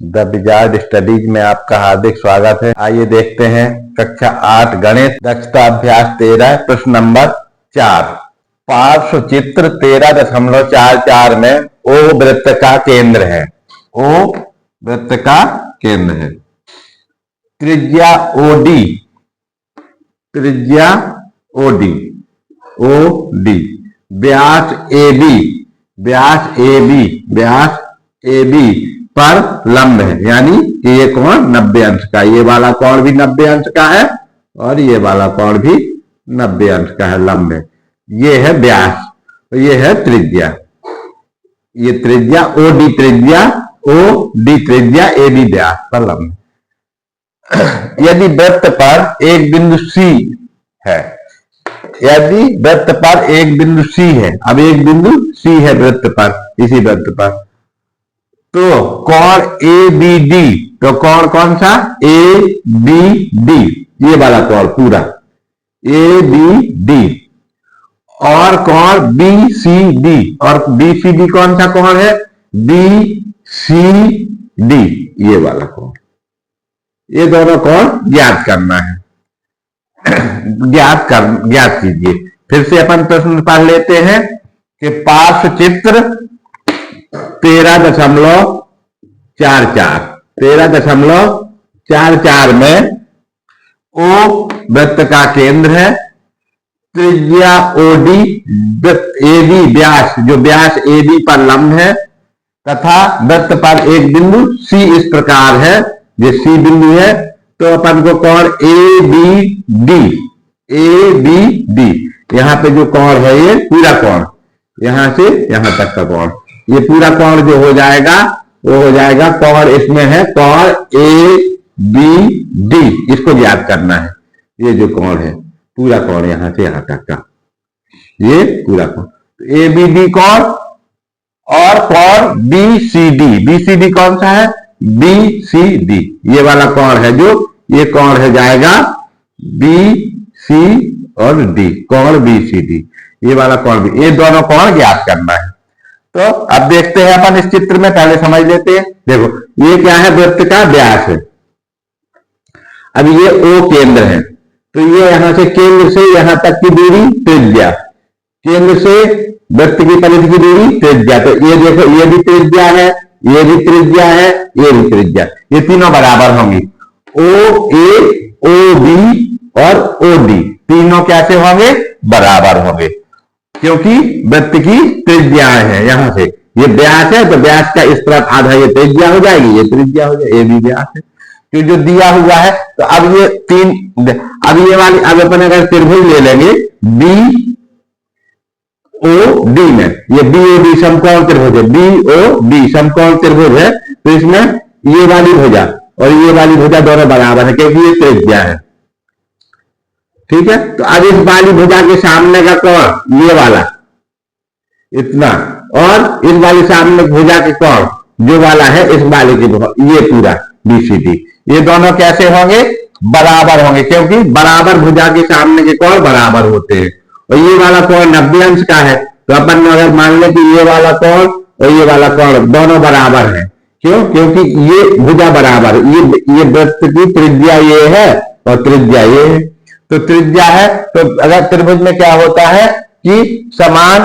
The wizard studies में आपका हार्दिक स्वागत है। आइए देखते हैं कक्षा 8 गणित दक्षता अभ्यास 13 प्रश्न नंबर 4। पार्श्व चित्र 13.44 में ओ वृत्त का केंद्र है। ओ वृत्त का केंद्र है। त्रिज्या ओडी, त्रिज्या ओडी, ओडी, व्यास एबी, व्यास एबी, व्यास एबी पर लंब है, यानी ये कोण 90 अंश का, ये वाला कोण भी 90 अंश का है और ये वाला कोण भी 90 अंश का है, लंब है। ये है व्यास, तो ये है त्रिज्या। ये त्रिज्या ओडी, त्रिज्या ओडी, त्रिज्या एबी व्यास पर लंब। यदि वृत्त पर एक बिंदु C है, यदि वृत्त पर एक बिंदु C है, अब एक बिंदु C है वृत्त पर, इसी वृत्त पर, तो कोण ABD, तो कोण कौन सा ABD, ये वाला कोण पूरा ABD, और कोण BCD, और BCD कौन सा कोण है BCD, ये वाला कोण। ये दोनों कोण ज्ञात करना है, ज्ञात कीजिए। फिर से अपन प्रश्न पढ़ लेते हैं कि पार्श्व चित्र 13.44 में ओ वृत्त का केंद्र है, त्रिज्या ओडी, एबी व्यास, जो व्यास एबी पर लंब है, तथा वृत्त पर एक बिंदु C इस प्रकार है, ये C बिंदु है, तो अपन को कोण ABD, ABD, यहां पे जो कोण है ये पूरा कोण, यहां से यहां तक का कोण, ये पूरा कोण जो हो जाएगा वो हो जाएगा कोण, इसमें है कोण ABD, इसको ज्ञात करना है। ये जो कोण है पूरा कोण यहां से यहां तक का, ये पूरा कोण ABD कोण, और कोण BCD, BCD कौन सा है BCD, ये वाला कोण है, जो ये कोण है जाएगा BC और D, कोण BCD, ये वाला कोण भी, ये दोनों कोण ज्ञात करना है। तो अब देखते हैं अपन इस चित्र में, पहले समझ लेते हैं। देखो ये क्या है, वृत्त का व्यास है। अब ये O केंद्र है, तो ये यहां से केंद्र से यहां तक की दूरी त्रिज्या, केंद्र से वृत्त की परिधि की दूरी त्रिज्या, तो ये देखो ये भी त्रिज्या है, ये भी त्रिज्या है, ये भी त्रिज्या, ये तीनों बराबर होंगी। OA, OB और OD तीनों कैसे होंगे, बराबर होंगे, क्योंकि वृत्त की त्रिज्याएं हैं। यहां से ये व्यास है, तो व्यास का इस तरफ आधा ये त्रिज्या हो जाएगी, ये त्रिज्या हो जाएगी, ये भी व्यास है, तो जो दिया हुआ है। तो अब ये तीन, अब ये वाली, अब अपन अगर त्रिभुज ले लेंगे BOD में, ये BOD समकोण त्रिभुज है, BOD समकोण त्रिभुज है, तो इसमें ये वाली भुजा और ये वाली भुजा दोनों बराबर है, क्योंकि ये त्रिज्या है, ठीक है। तो अब इस वाली भुजा के सामने का कोण ये वाला इतना, और इस वाली सामने भुजा के कोण जो वाला है इस वाले की, ये पूरा BCD, ये दोनों कैसे होंगे, बराबर होंगे, क्योंकि बराबर भुजा के सामने के कोण बराबर होते हैं। और ये वाला कोण 90 अंश का है, तो अपन अगर मान ले कि ये वाला कोण और ये वाला कोण दोनों बराबर है, क्यों, क्योंकि ये भुजा बराबर, ये वृत्त की त्रिज्या ये है और त्रिज्या ये है, तो त्रिज्या है। तो अगर त्रिभुज में क्या होता है कि समान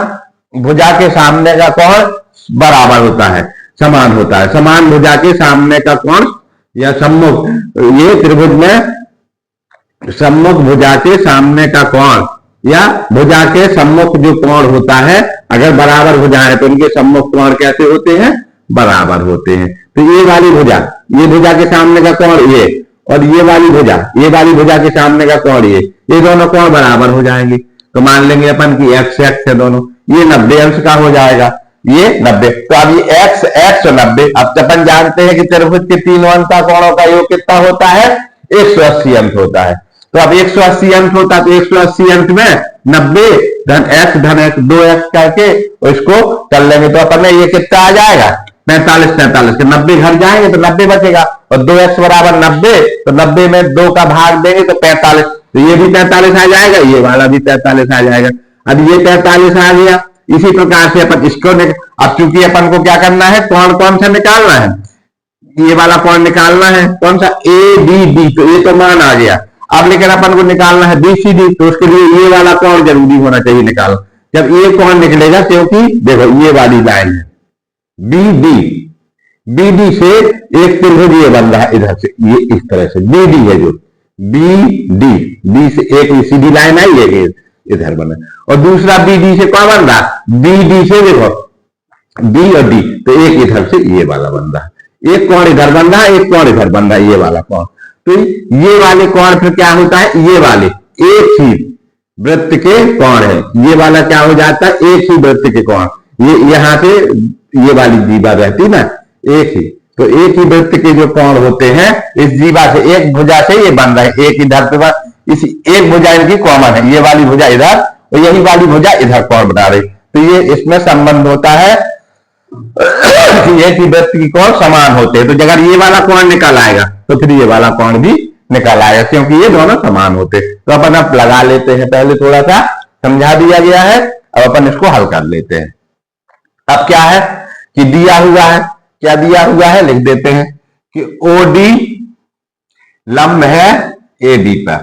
भुजा के सामने का कोण बराबर होता है, समान होता है, समान भुजा के सामने का कोण या सम्मुख, ये त्रिभुज में सम्मुख भुजा के सामने का कोण या भुजा के सम्मुख जो कोण होता है, अगर बराबर भुजा है तो उनके सम्मुख कोण कैसे होते हैं, बराबर होते हैं। तो ये वाली भुजा, ये भुजा के सामने का कोण ये, और ये वाली भुजा, ये वाली भुजा के सामने का कोण ये दोनों कोण बराबर हो जाएंगे। तो मान लेंगे अपन की x है दोनों, ये 90 अंश का हो जाएगा, ये 90, तो अब ये x और 90। अब अपन जानते हैं कि त्रिभुज के तीनों अंतः कोणों का योग कितना होता है, 180 अंश होता है। तो अब 180 अंश होता है, तो 180 अंश में 90 धन x 2x करके इसको कर लेंगे, तो अपन ये कितना आ जाएगा 45 के 90 घर जाएंगे तो 90 बचेगा, और 2x बराबर 90, तो 90 में 2 का भाग देंगे तो 45, तो ये भी 45 आ जाएगा, ये वाला भी 45 आ जाएगा। अब ये 45 आ गया, इसी प्रकार से अपन इसको अब चूंकि अपन को क्या करना है, कौन कौन सा निकालना है, ये वाला कोण निकालना है, कौन सा, ए बी डी, तो ये तो मान आ गया। अब लेकिन अपन को निकालना है बी सी डी, तो उसके लिए ये वाला कोण जरूरी होना चाहिए निकाल। जब ये कोण निकलेगा, क्योंकि देखो ये वाली लाइन है बी डी, बी डी से एक त्रिभुज ये बन रहा है इधर से, ये इस तरह से बी डी है जो बी डी, बी से एक सीधी लाइन आई है इधर बना, और दूसरा बी डी से कौन बन रहा, बी डी से देखो बी और डी, तो एक इधर से ये वाला बन रहा है, एक कोण इधर बन रहा है, एक कोण इधर बन रहा है, ये वाला कोण। तो ये वाले कोण फिर क्या होता है, ये वाले एक ही वृत्त के कोण है, ये वाला क्या हो जाता है, एक ही वृत्त के कोण, ये यहां से ये वाली जीवा रहती ना एक ही, तो एक ही वृत्त के जो कोण होते हैं इस जीवा से, एक भुजा से ये बन रहे हैं, एक इधर पे इस एक भुजा इनकी कॉमन है, ये वाली भुजा इधर और यही वाली भुजा इधर कोण बना रही, तो ये इसमें संबंध होता है कि एक ही वृत्त की कोण समान होते हैं। तो अगर ये वाला कोण निकल आएगा तो फिर ये वाला कोण भी निकल आएगा, क्योंकि ये दोनों समान होते हैं। तो अपन अब लगा लेते हैं, पहले थोड़ा सा समझा दिया गया है, अब अपन इसको हल कर लेते हैं। अब क्या है कि दिया हुआ है, क्या दिया हुआ है लिख देते हैं कि ओडी लंब है एडी पर,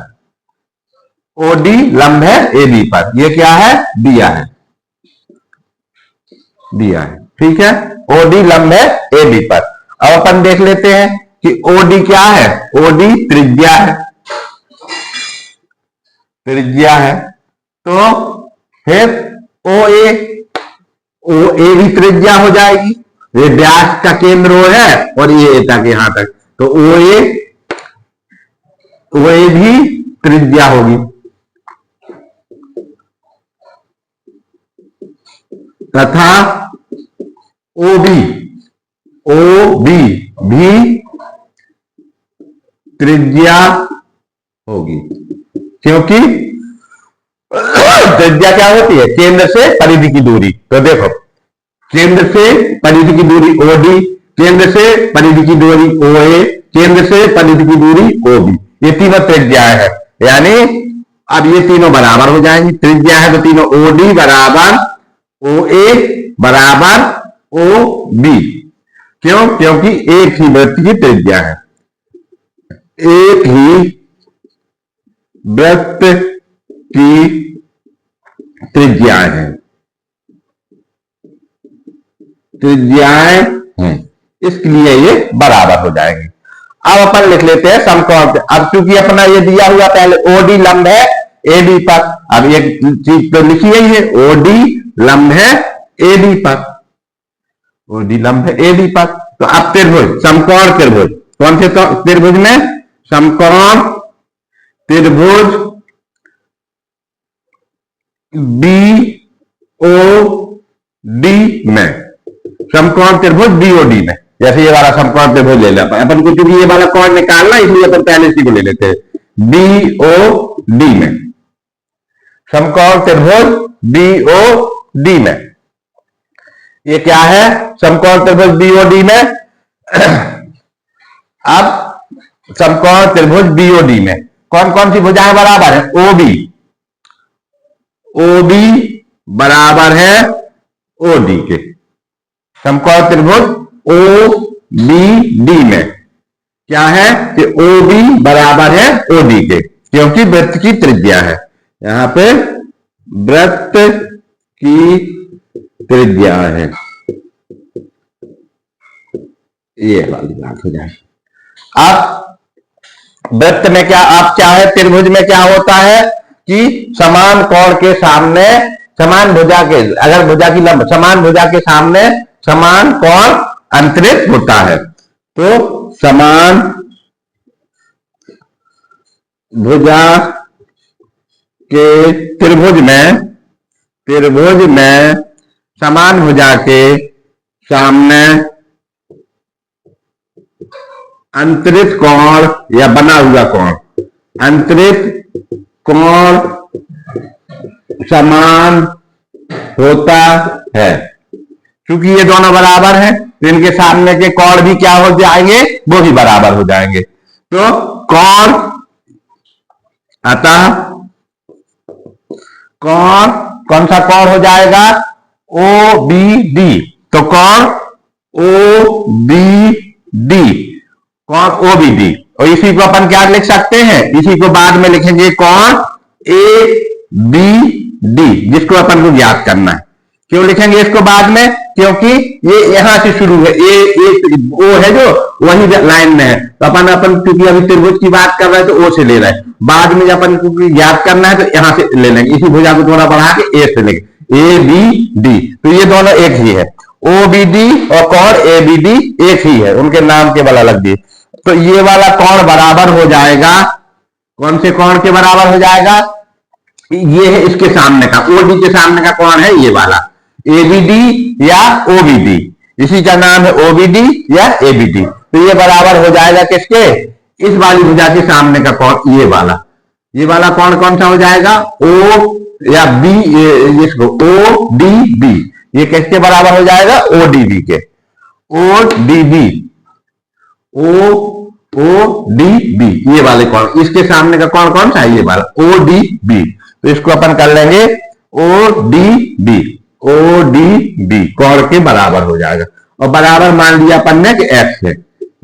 ओडी लंब है एडी पर, ये क्या है दिया है, दिया है, ठीक है, ओडी लंब है एडी पर। अब अपन देख लेते हैं कि ओडी क्या है, ओडी त्रिज्या है, त्रिज्या है, तो फिर ओ ए भी त्रिज्या हो जाएगी, ये व्यास का केंद्र ओ है और ये तक यहां तक, तो ओ ए भी त्रिज्या होगी, तथा ओ बी भी त्रिज्या होगी, क्योंकि त्रिज्या क्या होती है, केंद्र से परिधि की दूरी। तो देखो केंद्र से परिधि की दूरी ओडी, केंद्र से परिधि की दूरी ओए, केंद्र से परिधि की दूरी ओबी, ये तीनों त्रिज्याएं है, यानी अब ये तीनों बराबर हो जाएंगी, त्रिज्या है तो तीनों ओडी बराबर ओ ए बराबर ओ बी, क्यों, क्योंकि एक ही वृत्त की त्रिज्या है, एक ही वृत्त की त्रिज्याएं हैं, त्रिज्याएं हैं, इसलिए ये बराबर हो जाएंगे। अब अपन लिख लेते हैं समकोण। अब क्योंकि अपना ये दिया हुआ पहले ओडी लंब है एडी पर, अब एक चीज तो लिखी है ये ओडी लंब है एडी पर, ओडी लंब है एडी पर। तो अब त्रिभुज, समकोण त्रिभुज, कौन से तो त्रिभुज में, समकोण त्रिभुज बी ओ डी में, समकोण त्रिभुज बीओडी में, जैसे ये वाला समकोण त्रिभुज ले लेते हैं अपन को, क्योंकि ये वाला कोण निकालना इसलिए अपन पहले इसी को ले लेते हैं बीओडी में, समकोण त्रिभुज बीओडी में। ये क्या है, समकोण त्रिभुज बीओडी में। अब समकोण त्रिभुज बीओडी में कौन कौन सी भुजाएं बराबर है, ओबी, ओबी बराबर है ओडी के, समकोण त्रिभुज ओ बी डी में क्या है कि ओ बी बराबर है ओ डी के, क्योंकि वृत्त की त्रिज्या है, यहां पे वृत्त की त्रिज्या है, ये वाली बात हो जाए। अब वृत्त में क्या, आप क्या है, त्रिभुज में क्या होता है कि समान कोण के सामने समान भुजा के, अगर भुजा की लंब समान भुजा के सामने समान कोण अंतरित होता है, तो समान भुजा के त्रिभुज में समान भुजा के सामने अंतरित कोण या बना हुआ कोण, अंतरित कोण समान होता है, क्योंकि ये दोनों बराबर हैं तो इनके सामने के कोण भी क्या हो जाएंगे, वो भी बराबर हो जाएंगे। तो कोण, अतः कोण कौन सा कोण हो जाएगा, ओ बी डी, तो कोण ओ बी डी, कौन ओ बी डी, और इसी को अपन क्या लिख सकते हैं, इसी को बाद में लिखेंगे कौन ए बी डी, जिसको अपन को ज्ञात करना है। क्यों लिखेंगे इसको बाद में, क्योंकि ये यहां से शुरू है, ओ है जो वही लाइन में है, तो अपन क्योंकि अभी त्रिभुज की बात कर रहे हैं तो ओ से ले रहे हैं, बाद में जब अपन को ज्ञात करना है तो यहां से ले लेंगे, इसी भुजा को थोड़ा बढ़ा के ए से लेंगे, ए बी डी, तो ये दोनों एक ही है, ओ बी डी और कौन ए बी डी एक ही है, उनके नाम केवल अलग दिए। तो ये वाला कौन बराबर हो जाएगा, कौन से कौन के बराबर हो जाएगा, ये है इसके सामने का, ओ डी के सामने का कौन है ये वाला, एबीडी या ओबीडी, इसी का नाम है ओबीडी या एबीडी। तो ये बराबर हो जाएगा किसके, इस वाली भुजा के सामने का कौन, ये वाला कौन कौन सा हो जाएगा, ओ या बी, इसको ओ डी बी, ये किसके बराबर हो जाएगा, ओ डी बी के, O D B, O D B, ये वाले कौन, इसके सामने का कौन कौन सा है, ये वाला ओ डी बी। तो इसको अपन कर लेंगे O D B, O D B कौन के बराबर हो जाएगा, और बराबर मान लिया अपन ने कि एक्स है,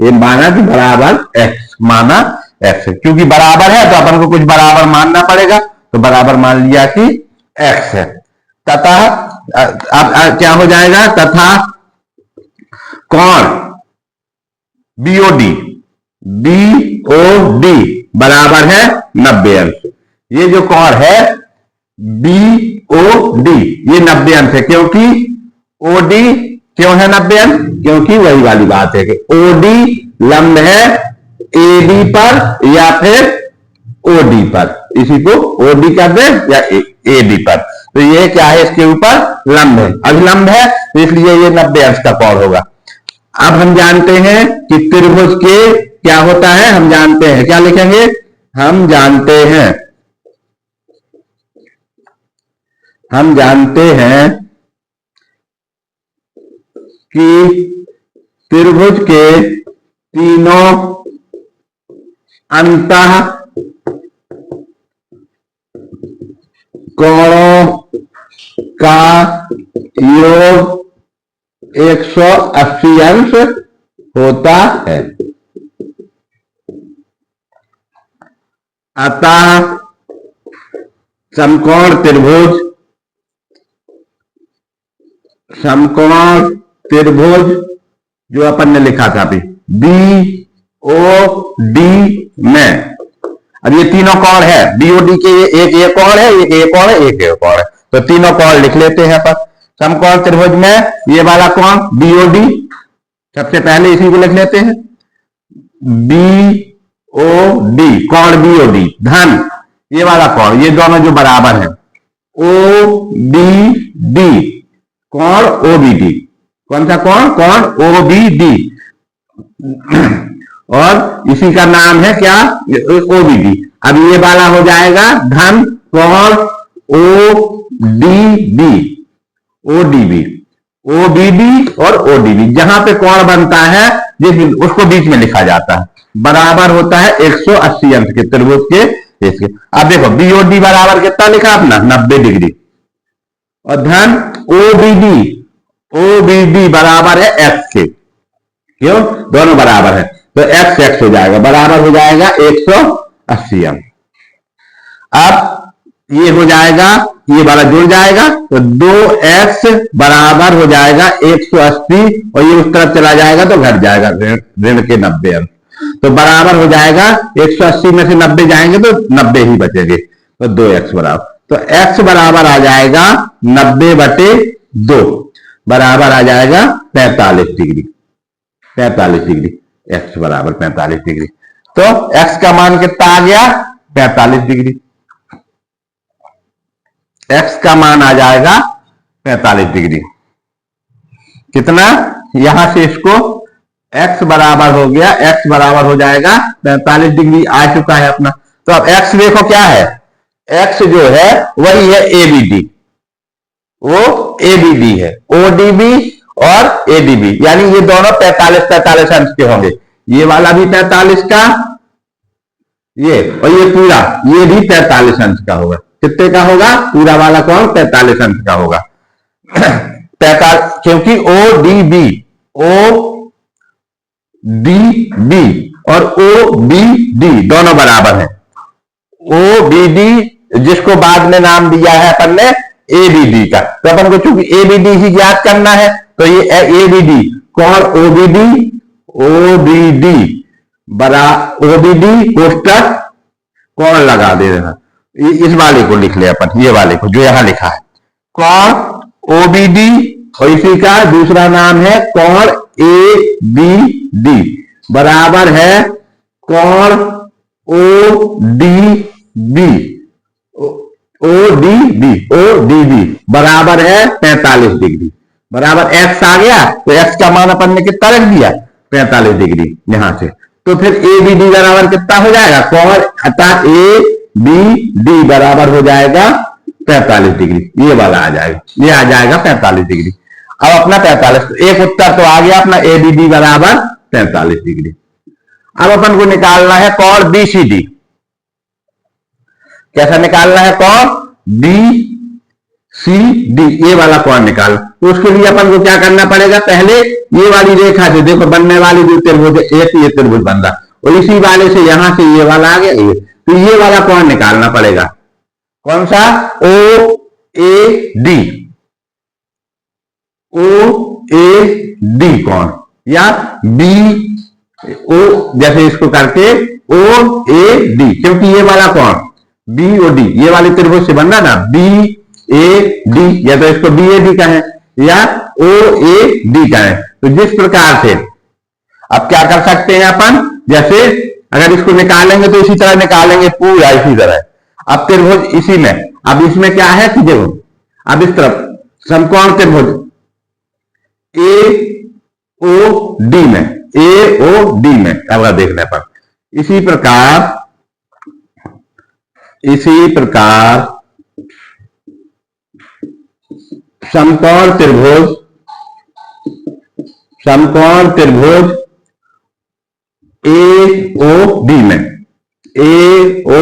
ये माना कि बराबर एक्स, माना एक्स है, क्योंकि बराबर है तो अपन को कुछ बराबर मानना पड़ेगा, तो बराबर मान लिया कि एक्स है। तथा अब क्या हो जाएगा, तथा कौन बीओडी, बीओडी बराबर है 90 अंश, ये जो कौन है बीओडी ये 90 अंश है, क्योंकि ओडी क्यों है 90 अंश, क्योंकि वही वाली बात है कि ओडी लंब है एडी पर या फिर ओडी पर, इसी को ओडी कर दे या एडी पर, तो ये क्या है, इसके ऊपर लंब है, अभिलंब है, तो इसलिए ये 90 अंश का कोण होगा। अब हम जानते हैं कि त्रिभुज के क्या होता है, हम जानते हैं, क्या लिखेंगे, हम जानते हैं कि त्रिभुज के तीनों अंतः कोणों का योग 180 अंश होता है, अतः समकोण त्रिभुज जो अपन ने लिखा था अभी बी ओ डी में, अब ये तीनों कोण है बीओडी के, एक ये कोण है, एक ये कोण है, एक ये कोण है, तो तीनों कोण लिख लेते हैं अपन। समकोण त्रिभुज में ये वाला कोण बीओडी, सबसे पहले इसी को लिख लेते हैं, बीओडी कोण बीओडी धन ये वाला कोण, ये दोनों जो बराबर है ओ बी डी कोण ओबीडी, कौन सा कोण, कोण ओबीडी, और इसी का नाम है क्या, ओबीडी। अब ये वाला हो जाएगा धन कोण ओडीबी, ओडीबी, ओबीडी और ओडीबी, जहां पे कोण बनता है जिस उसको बीच में लिखा जाता है, बराबर होता है 180 अंश के त्रिभुज के इसके। अब देखो बीओडी बराबर कितना लिखा अपना 90 डिग्री, और धन ओबीडी, ओबीडी बराबर है एक्स के, क्यों दोनों बराबर है, तो एक्स एक्स हो जाएगा, बराबर हो जाएगा 180 अंश। अब ये हो जाएगा, ये वाला जुड़ जाएगा, तो 2x बराबर हो जाएगा 180, और ये उस तरफ चला जाएगा तो घट जाएगा ऋण के 90 अंश, तो बराबर हो जाएगा 180 में से 90 जाएंगे तो 90 ही बचेंगे, तो 2x बराबर, तो x बराबर आ जाएगा 90/2 बराबर आ जाएगा 45 डिग्री, 45 डिग्री, x बराबर 45 डिग्री, तो x का मान कितना आ गया 45 डिग्री, x का मान आ जाएगा 45 डिग्री, कितना, यहां से इसको x बराबर हो गया, x बराबर हो जाएगा 45 डिग्री आ चुका है अपना। तो अब x देखो क्या है, x जो है वही है एबीडी, वो एबीडी है, ओडीबी और एडीबी, यानी ये दोनों 45 अंश के होंगे, ये वाला भी 45 का, ये और ये पूरा ये भी 45 अंश का होगा, कितने का होगा, पूरा वाला कौन 45 अंश का होगा 45, क्योंकि O D B, O D B और ओ बी डी दोनों बराबर है। ओ बी डी जिसको बाद में नाम दिया है अपन ने ए बी डी का, तो अपन को चूंकि ए बी डी ही ज्ञात करना है तो ये ए बी डी कौन ओ बी डी बरा ओ बी डी कोष्टक कौन लगा दे रहा, इस वाले को लिख ले अपन, ये वाले को जो यहां लिखा है कौन ओ बी डी, और इसी का दूसरा नाम है कौन ए बी डी बराबर है कौन O D B O D B बराबर है 45 डिग्री। बराबर एक्स आ गया तो एक्स का मान अपन ने कितना रख दिया 45 डिग्री यहां से, तो फिर ए बी डी बराबर कितना हो जाएगा कौन, अतः ए बी डी बराबर हो जाएगा 45 डिग्री, ये वाला आ जाएगा, ये आ जाएगा 45 डिग्री। अब अपना 45 एक उत्तर तो आ गया अपना ए बी डी बराबर 45 डिग्री। अब अपन को निकालना है कौन बी सी डी, कैसा निकालना है कौन बी सी डी, ये वाला कौन निकाल, तो उसके लिए अपन को क्या करना पड़ेगा, पहले ये वाली रेखा से देखो बनने वाली जो त्रिभुज एक ये त्रिभुज बन रहा, और इसी वाले से यहां से ये वाला आ गया ये, तो ये वाला कौन निकालना पड़ेगा, कौन सा ओ A D, O A D कौन, या बी ओ जैसे इसको करके ओ ए डी, क्योंकि ये वाला कौन बी ओ डी ये वाले त्रिभुज से बनना ना बी ए डी, या तो इसको बी ए डी का है या ओ ए डी का है। तो जिस प्रकार से अब क्या कर सकते हैं अपन, जैसे अगर इसको निकालेंगे तो इसी तरह निकालेंगे पूरा इसी तरह, अब त्रिभुज इसी में, अब इसमें क्या है कि देखो अब इस तरफ समकोण त्रिभुज ए ओ डी में, ए ओ डी में अगर देखने पर इसी प्रकार समकोण त्रिभुज ए ओ डी में, ए ओ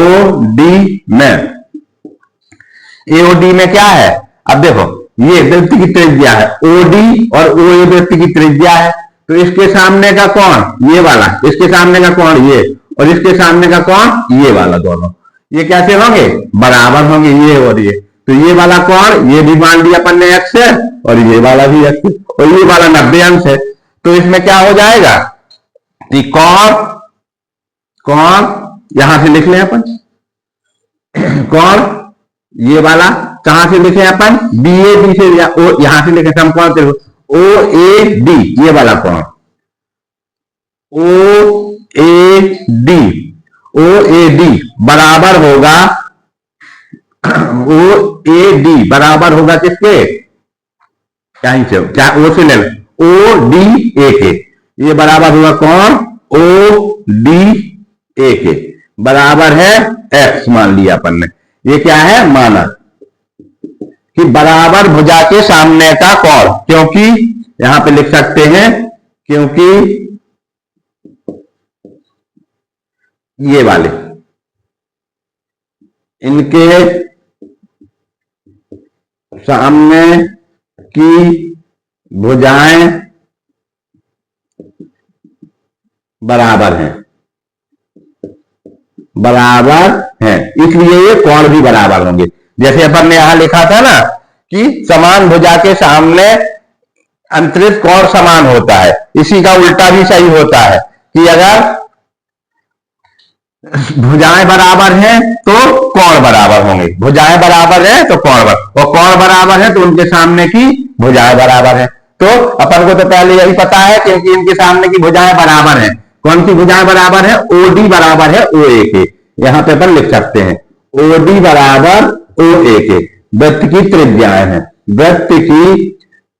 डी में क्या है, अब देखो ये वृत्त की त्रिज्या है ओडी और ओ ए वृत्त की त्रिज्या है, तो इसके सामने का कौन ये वाला, इसके सामने का कौन ये, और इसके सामने का कौन ये वाला, दोनों ये कैसे होंगे बराबर होंगे ये और ये, तो ये वाला कौन ये भी मान लिया अपन ने एक्स है और ये वाला भी एक्स और ये वाला 90 अंश है, तो इसमें क्या हो जाएगा कि कौन यहां से लिख लें अपन, कौन ये वाला कहां से लिखे अपन बी ए डी से, या ओ यहां से लिखे समकोण त्रिभुज ओ ए डी, ये वाला कौन ओ ए डी बराबर होगा, ओ ए डी बराबर होगा किसके, क्या ओ से ले ओ डी ए के, ये बराबर होगा कौन ओ डी ए के बराबर है एक्स मान लिया अपन ने, ये क्या है माना कि बराबर भुजा के सामने का कोण, क्योंकि यहां पे लिख सकते हैं क्योंकि ये वाले इनके सामने की भुजाएं बराबर हैं, इसलिए ये कोण भी बराबर होंगे। जैसे अपन ने यहां लिखा था ना कि समान भुजा के सामने अंतरित कोण समान होता है, इसी का उल्टा भी सही होता है कि अगर भुजाएं बराबर हैं तो कोण बराबर होंगे, भुजाएं बराबर है तो कोण बराबर, और कोण बराबर है तो उनके सामने की भुजाएं बराबर है। तो अपन को तो पहले यही पता है क्योंकि इनके सामने की भुजाएं बराबर हैं। कौन सी भुजाएं बराबर है, ओडी बराबर है ओ ए के, यहां पे अपन लिख सकते हैं ओडी बराबर ओ ए के, वृत्त की त्रिज्याएं हैं, वृत्त की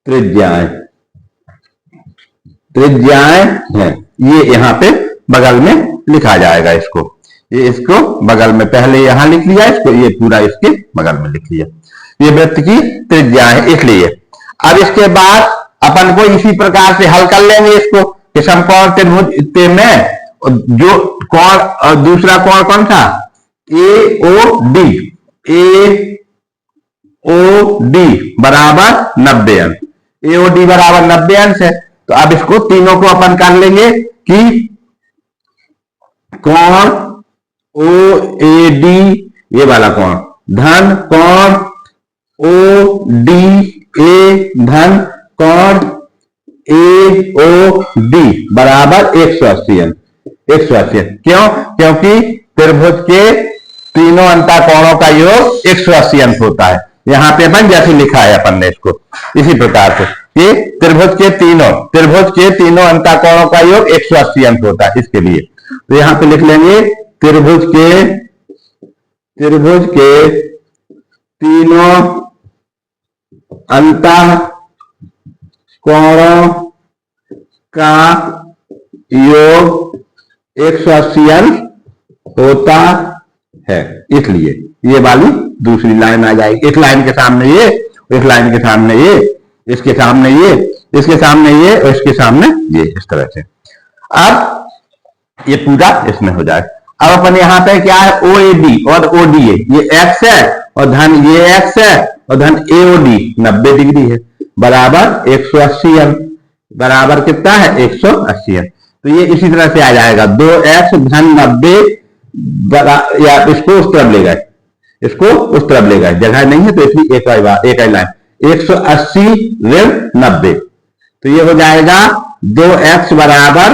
त्रिज्याएं हैं, ये यहां पे बगल में लिखा जाएगा, इसको बगल में पहले यहां लिख लिया, इसको ये पूरा इसके बगल में लिख लिया, ये वृत्त की त्रिज्या है इसलिए। अब इसके बाद अपन को इसी प्रकार से हल कर लेंगे इसको कि समकोण त्रिभुज में जो कोण दूसरा कोण कौन था ए ओ डी बराबर 90 अंश, ए ओ डी बराबर 90 अंश है। तो अब इसको तीनों को अपन कर लेंगे कि कोण ओ ए डी, ये वाला कोण धन कोण ओ डी ए धन कोण ए ओ डी बराबर 180 अंक। 180 क्यों? क्योंकि त्रिभुज के तीनों अंतःकोणों का योग 180 अंक होता है। यहाँ पे अपन जैसे लिखा है अपन ने इसको इसी प्रकार से कि त्रिभुज के तीनों अंतःकोणों का योग 180 अंक होता है। इसके लिए तो यहाँ पे लिख लेंगे त्रिभुज के तीनों अंतःकोणों का योग 180 अंक होता है। इसलिए ये वाली दूसरी लाइन आ जाएगी। इस लाइन के सामने ये, इस लाइन के सामने ये, इसके सामने ये, इसके सामने ये और इसके सामने ये, इस तरह से। अब ये पूरा इसमें हो जाए। अब अपन यहाँ पे क्या है ओ ए डी और ओ डी ए, ये एक्स है और धन ये एक्स है और धन ए ओ डी 90 डिग्री है बराबर 180 अंक। बराबर कितना है 180 अंक। तो ये इसी तरह से आ जाएगा 2x धन 90 या इसको उस तरफ ले गए, इसको उस तरफ ले गए, जगह नहीं है तो इसलिए एक ही लाइन 180 ऋण 90। तो ये हो जाएगा 2x बराबर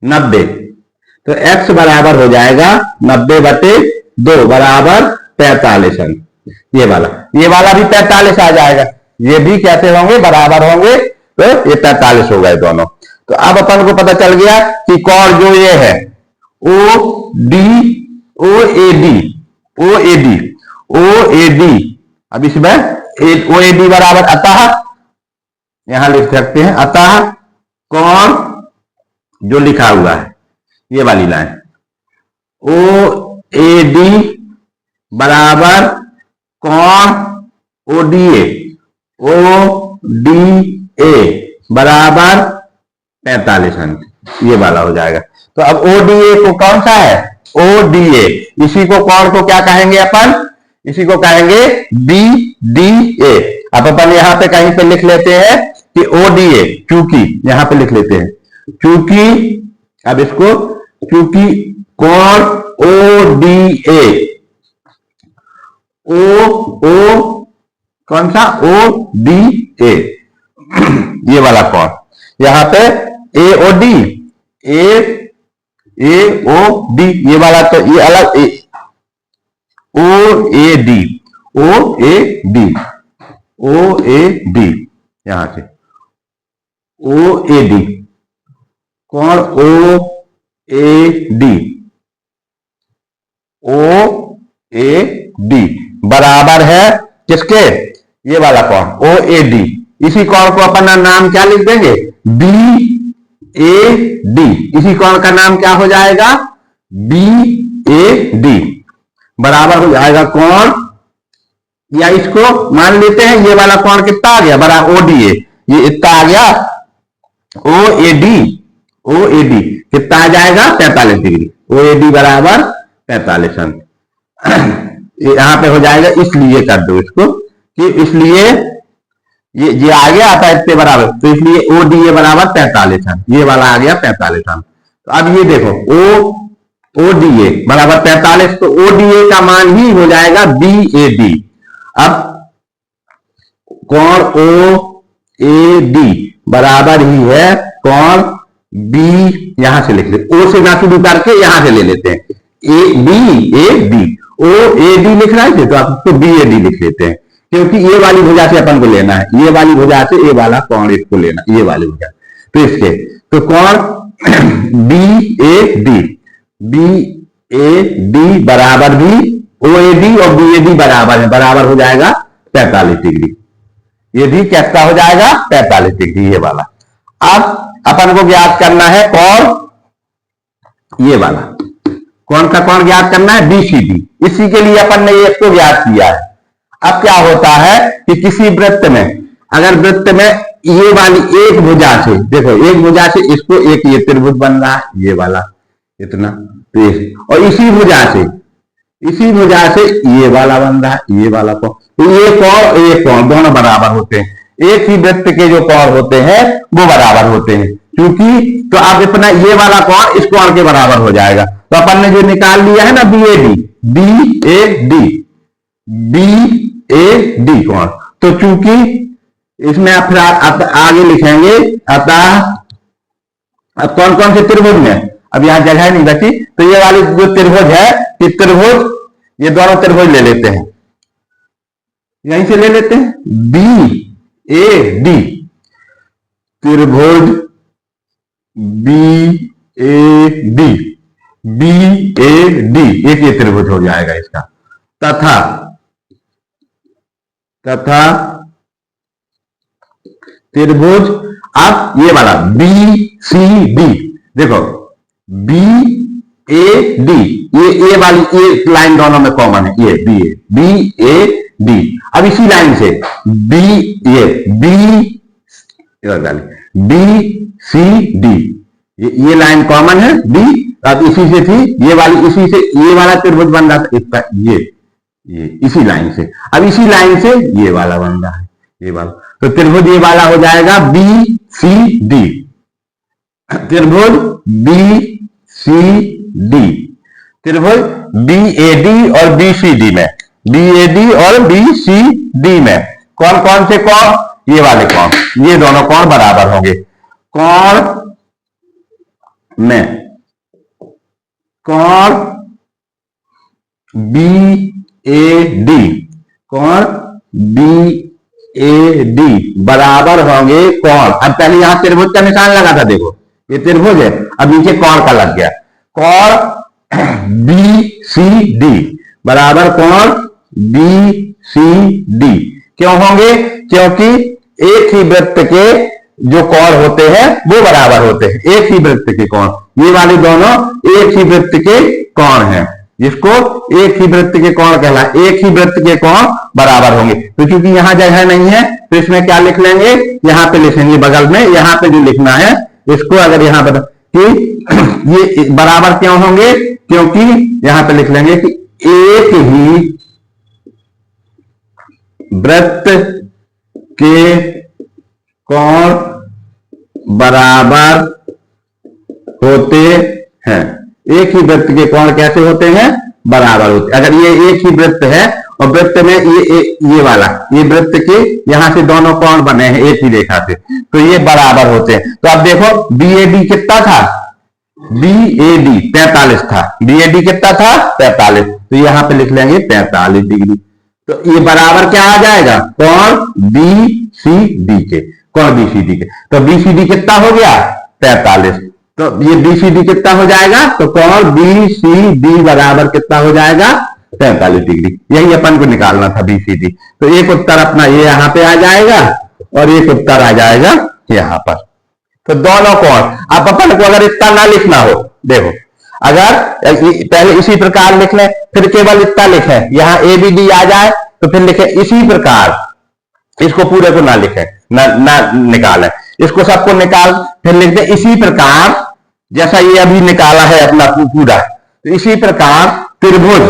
90। तो x बराबर हो जाएगा 90/2 बराबर 45 अंक। ये वाला भी 45 आ जाएगा। ये भी कैसे होंगे? बराबर होंगे। तो ये 45 हो गए दोनों। तो अब अपन को पता चल गया कि कोण जो ये है ओ ए डी, अब इसमें ओ ए डी बराबर अतः, यहां लिख सकते हैं अतः कोण जो लिखा हुआ है ये वाली लाइन ओ ए डी बराबर कोण ओ डी ए बराबर 45 अंक। ये वाला हो जाएगा। तो अब ओ डी ए को कौन सा है? ओ डी ए, इसी को कोण को क्या कहेंगे अपन? इसी को कहेंगे बी डी ए। अब अपन यहाँ पे कहीं पे लिख लेते हैं कि ओ डी ए, चूंकि यहां पे लिख लेते हैं चूंकि, अब इसको चूंकि कोण ओ डी ए, ओ कौन सा? ओ डी ए, ये वाला कोण यहां पे ए ओ डी, ए ओ डी, ये वाला तो ये अलग ओ ए डी यहां से ओ ए डी, कोण ओ ए डी बराबर है किसके? ये वाला कोण ओ ए डी। इसी कोण को अपन नाम क्या लिख देंगे? B A D. इसी कोण का नाम क्या हो जाएगा? बी ए डी बराबर हो जाएगा कोण, या इसको मान लेते हैं ये वाला कोण कितना आ गया? बराबर ओ डी ए, ये इतना आ गया ओ ए डी कितना आ जाएगा? 45 डिग्री। ओ ए डी बराबर 45 अंक यहां पे हो जाएगा। इसलिए कर दो इसको कि इसलिए ये आ गया आता है इतने बराबर, तो इसलिए ओ डी ए बराबर 45 अंक। ये वाला आ गया 45 अंक। तो अब ये देखो ओ डी ए बराबर 45, तो ओ डी ए का मान ही हो जाएगा बी ए डी। अब कोण ओ ए डी बराबर ही है कोण बी, यहां से लिख लेते, ओ से ना शुरू करके यहां से ले लेते हैं B A D. O A D लिख रहे थे तो आप इसको बी ए डी लिख लेते हैं, क्योंकि ये वाली भुजा से अपन को लेना है, ये वाली भुजा से ये वाला कोण इसको लेना, ये वाली भुजा। तो इसके तो कोण बी ए डी बराबर भी ओ ए डी और बी ए डी बराबर है, बराबर हो जाएगा 45 डिग्री। ये भी कैसा हो जाएगा? 45 डिग्री ये वाला। अब अपन को ज्ञात करना है कोण ये वाला, कौन सा कोण ज्ञात करना है? बीसीडी। इसी के लिए अपन ने इसको ज्ञात किया है। अब क्या होता है कि किसी वृत्त में, अगर वृत्त में ये वाली एक भुजा से, देखो एक भुजा से इसको एक ये त्रिभुज बन रहा है, ये वाला इतना, और इसी भुजा से ये वाला बन रहा है, ये वाला कोण, तो ये कोण दोनों बराबर होते हैं। एक ही वृत्त के जो कोण होते हैं वो बराबर होते हैं। क्योंकि तो अब अपना ये वाला कोण इस कोण के बराबर हो जाएगा। तो अपन ने जो निकाल लिया है ना बी ए डी कोण, तो चूंकि इसमें आप फिर आगे लिखेंगे, अतः अब कौन कौन से त्रिभुज में, अब यहां जगह नहीं बची, तो ये वाली जो त्रिभुज है, ये त्रिभुज, ये दोनों त्रिभुज ले लेते हैं, यहीं से ले लेते हैं, बी ए डी त्रिभुज बी ए डी, एक ये त्रिभुज हो जाएगा इसका। तथा त्रिभुज, अब ये वाला बी सी डी, देखो बी ए डी, ये वाली ये लाइन दोनों में कॉमन है, ये बी ए डी। अब इसी लाइन से बी सी डी, ये लाइन कॉमन है डी, अब इसी से थी ये वाली, इसी से ये वाला त्रिभुज बन रहा था इसका, ये इसी लाइन से, अब इसी लाइन से ये वाला बन रहा है, ये वाला, तो त्रिभुज ये वाला हो जाएगा बी सी डी, त्रिभुज बी सी डी, त्रिभुज बी ए डी और बी सी डी में, बी ए डी और बी सी डी में कौन कौन से कोण, ये वाले कोण, ये दोनों कोण बराबर होंगे। कोण में कोण बी ए डी, कोण बी ए डी बराबर होंगे कोण, अब पहले यहां त्रिभुज का निशान लगा था, देखो ये त्रिभुज है, अब नीचे कोण का लग गया, कोण बी सी डी बराबर कोण बी सी डी, क्यों होंगे, क्योंकि एक ही वृत्त के जो कोण होते हैं वो बराबर होते हैं, एक ही वृत्त के कोण, ये वाले दोनों एक ही वृत्त के कोण हैं, जिसको एक ही वृत्त के कोण कहला, एक ही वृत्त के कोण बराबर होंगे। तो क्योंकि यहां जगह नहीं है तो इसमें क्या लिख लेंगे, यहां पे लिखेंगे बगल में, यहां पे जो लिखना है इसको अगर यहां पर कि ये बराबर क्यों होंगे, क्योंकि यहां पे लिख लेंगे कि एक ही वृत्त के कोण बराबर होते हैं, एक ही वृत्त के कोण कैसे होते हैं, बराबर होते हैं। अगर ये एक ही वृत्त है और वृत्त में ये वाला, ये वृत्त के यहां से दोनों कोण बने हैं एक ही रेखा से, तो ये बराबर होते हैं। तो अब देखो बी ए डी कितना था, बी ए डी 45 था, बी ए डी कितना था 45, तो यहां पे लिख लेंगे 45 डिग्री, तो ये बराबर क्या आ जाएगा, कोण बी सी डी के, कोण बी सी डी के, तो बी सी डी कितना हो गया 45, तो ये बी सी डी कितना हो जाएगा, तो कोण बी सी डी बराबर कितना हो जाएगा 45 डिग्री, यही अपन को निकालना था बी सी डी। तो एक उत्तर अपना ये यहां पे आ जाएगा और एक उत्तर आ जाएगा यहां पर। तो दोनों कोण, अब अपन को अगर इतना ना लिखना हो, देखो अगर पहले इसी प्रकार लिख लें, फिर केवल इतना लिखे, यहां ए बी डी आ जाए तो फिर लिखे इसी प्रकार, इसको पूरे को ना लिखे, ना निकालें, इसको सबको निकाल फिर लिख दे इसी प्रकार, जैसा ये अभी निकाला है अपना पूरा, तो इसी प्रकार त्रिभुज,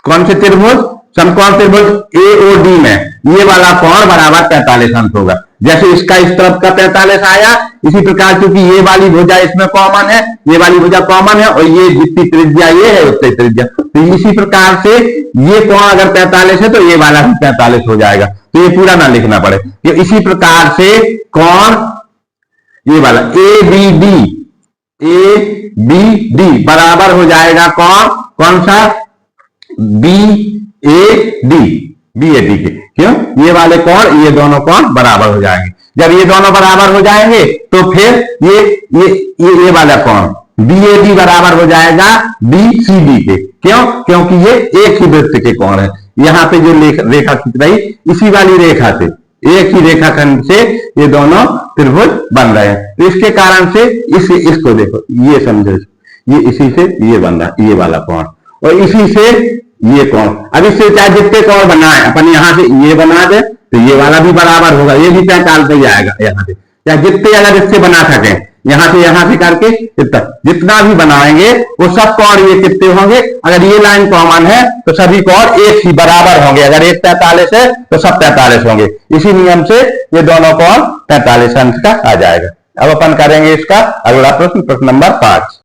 कौन से त्रिभुज, समकोण त्रिभुज ए ओ डी में ये वाला कोण बराबर 45 अंश होगा। जैसे इसका इस तरफ का 45 आया, इसी प्रकार क्योंकि ये वाली भुजा इसमें कॉमन है, ये वाली भुजा कॉमन है और ये जितनी त्रिज्या ये है उससे त्रिज्या, तो इसी प्रकार से ये कोण अगर 45 है तो ये वाला भी 45 हो जाएगा, तो ये पूरा ना लिखना पड़े, ये इसी प्रकार से कोण ये वाला ए बी डी बराबर हो जाएगा कौन सा, बी ए डी के, क्यों, ये वाले कोण, ये दोनों कोण बराबर हो जाएंगे। जब ये दोनों बराबर हो जाएंगे तो फिर ये वाला कोण बी ए डी बराबर हो जाएगा बी सी डी के, क्यों, क्योंकि ये एक ही वृत्त के कोण है। यहां पे जो रेखा खींच रही इसी वाली रेखा से, एक ही रेखाखंड से ये दोनों त्रिभुज बन रहे हैं, तो इसके कारण से इसको देखो, ये समझो, ये इसी से ये बन रहा, ये वाला कोण, और इसी से ये कोण, अब इससे चाहे जितने कोण बनाए अपन यहां से ये बना दे तो ये वाला भी बराबर होगा, ये भी 45 ही आएगा यहाँ से, चाहे जितने अगर इससे बना सके यहां से करके इतना जितना भी बनाएंगे वो सब कोण ये कितने होंगे, अगर ये लाइन कॉमन है तो सभी कोण एक ही बराबर होंगे, अगर एक 45 है तो सब 45 होंगे, इसी नियम से ये दोनों कोण 45 अंश का आ जाएगा। अब अपन करेंगे इसका अगला प्रश्न, प्रश्न नंबर 5।